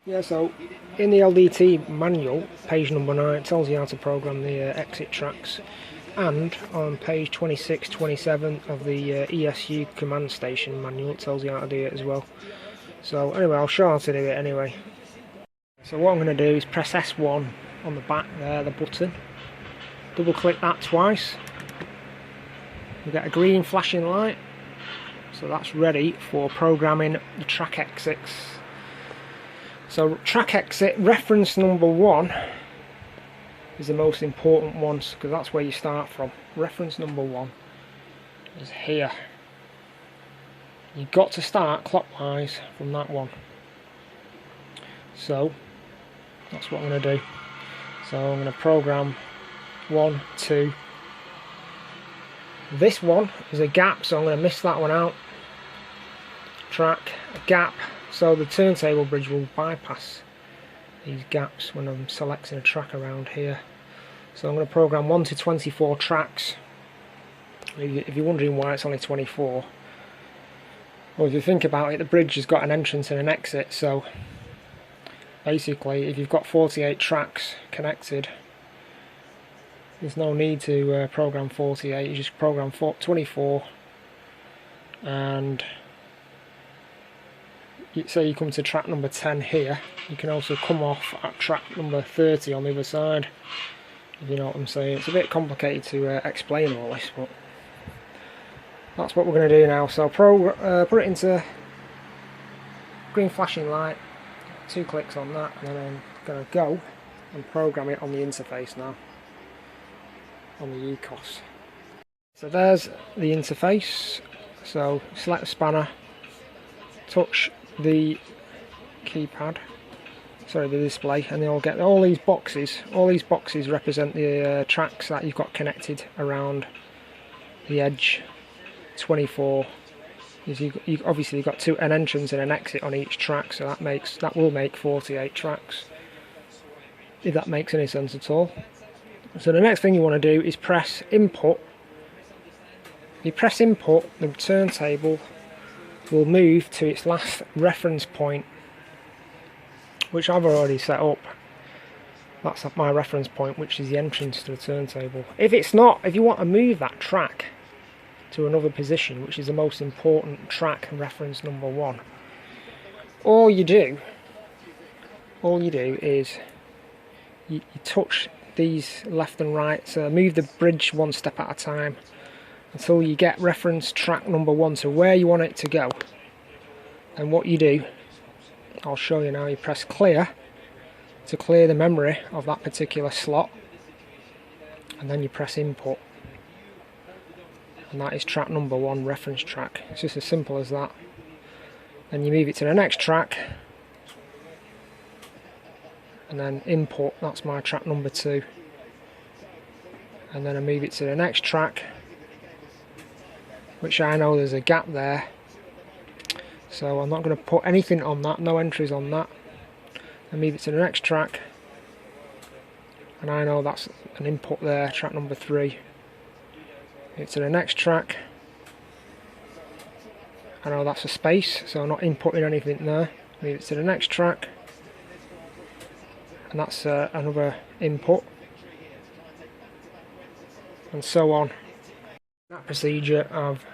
Yeah, so in the LDT manual, page number 9, it tells you how to program the exit tracks, and on page 26, 27 of the ESU command station manual, it tells you how to do it as well. So anyway, I'll show how to do it anyway. So what I'm going to do is press S1 on the back there, the button, double click that twice, you get a green flashing light, so that's ready for programming the track exits. So track exit reference number 1 is the most important one, because that's where you start from. Reference number 1 is here. You've got to start clockwise from that one. So that's what I'm going to do. So I'm going to program 1, 2. This one is a gap, so I'm going to miss that one out. Track, a gap. So the turntable bridge will bypass these gaps when I'm selecting a track around here. So I'm going to program 1 to 24 tracks. If you're wondering why it's only 24, well, if you think about it, the bridge has got an entrance and an exit, so basically if you've got 48 tracks connected, there's no need to program 48, you just program 24, and say you come to track number 10 here, you can also come off at track number 30 on the other side, if you know what I'm saying. It's a bit complicated to explain all this, but that's what we're going to do now. So put it into green flashing light, 2 clicks on that, and then I'm going to go and program it on the interface now, on the ECOS. So there's the interface, so select the spanner, touch the keypad, sorry, the display, and you'll get all these boxes. All these boxes represent the tracks that you've got connected around the edge. 24. Obviously you've got an entrance and an exit on each track, so that will make 48 tracks, if that makes any sense at all. So the next thing you want to do is press input. If you press input, the turntable will move to its last reference point, which I've already set up. That's my reference point, which is the entrance to the turntable. If it's not, if you want to move that track to another position, which is the most important track, reference number 1, all you do is you touch these left and right, so move the bridge 1 step at a time until you get reference track number 1 to where you want it to go. And what you do, I'll show you now, you press clear to clear the memory of that particular slot, and then you press input, and that is track number 1, reference track. It's just as simple as that. Then you move it to the next track, and then input, that's my track number 2, and then I move it to the next track, which I know there's a gap there, so I'm not going to put anything on that, no entries on that. I move it to the next track, and I know that's an input there, track number 3. Move it to the next track, I know that's a space, so I'm not inputting anything there. Move it to the next track, and that's another input, and so on. That procedure, I've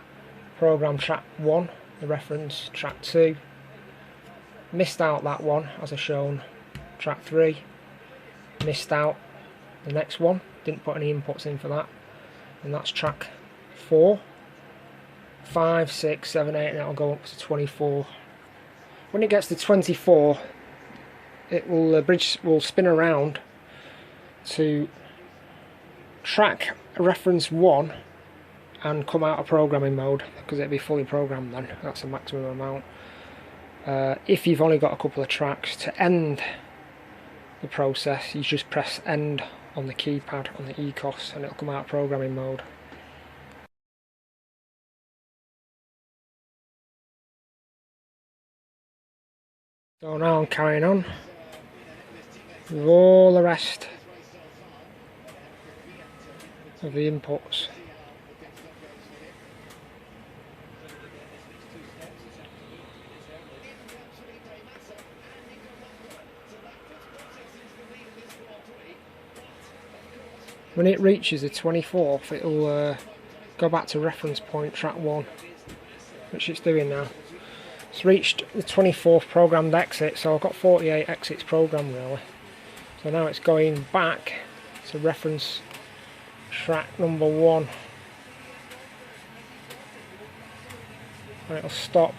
programmed track 1, the reference, track 2, missed out that one as I've shown, track 3, missed out the next one, didn't put any inputs in for that, and that's track 4, 5, 6, 7, 8, and it'll go up to 24. When it gets to 24, the bridge will spin around to track reference 1 and come out of programming mode, because it'll be fully programmed then. That's the maximum amount. If you've only got a couple of tracks, to end the process you just press end on the keypad on the ECOS, and it'll come out of programming mode. So now I'm carrying on with all the rest of the inputs. when it reaches the 24th, it'll go back to reference point track 1, which it's doing now. It's reached the 24th programmed exit, so I've got 48 exits programmed really. So now it's going back to reference track number 1, and it'll stop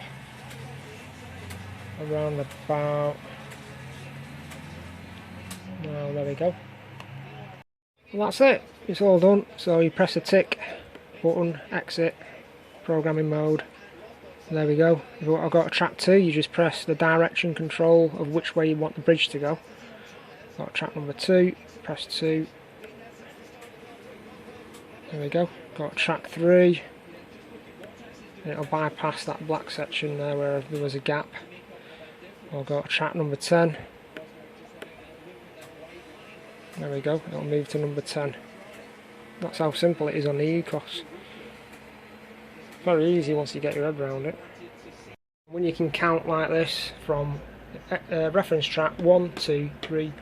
around about, well, there we go. And that's it, it's all done. So you press the tick button, exit, programming mode, and there we go. If I've got a track 2, you just press the direction control of which way you want the bridge to go. Got track number 2, press 2, there we go. Got track 3, and it'll bypass that black section there where there was a gap. I'll go to track number 10, there we go, it'll move to number 10. That's how simple it is on the ECOS. Very easy once you get your head around it. When you can count like this from reference track 1, 2, 3,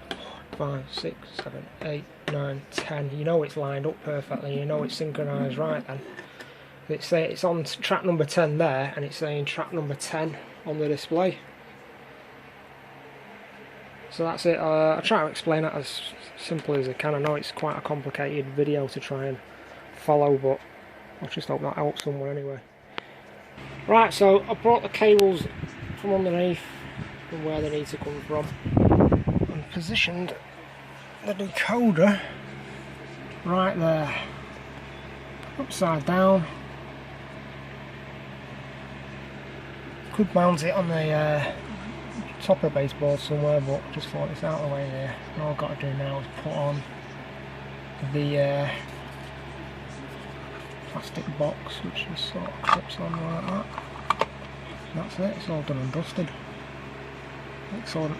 5, 6, 7, 8, 9, 10, you know it's lined up perfectly, you know it's synchronised right then. It's on track number 10 there, and it's saying track number 10 on the display. So that's it. I try to explain it as simple as I can. I know it's quite a complicated video to try and follow, but I just hope that helps somewhere anyway. Right, so I brought the cables from underneath and where they need to come from, and positioned the decoder right there, upside down. Could mount it on the top of the baseboard somewhere, but just thought it's out of the way there. And all I've got to do now is put on the plastic box, which just sort of clips on like that. And that's it, it's all done and dusted. Excellent.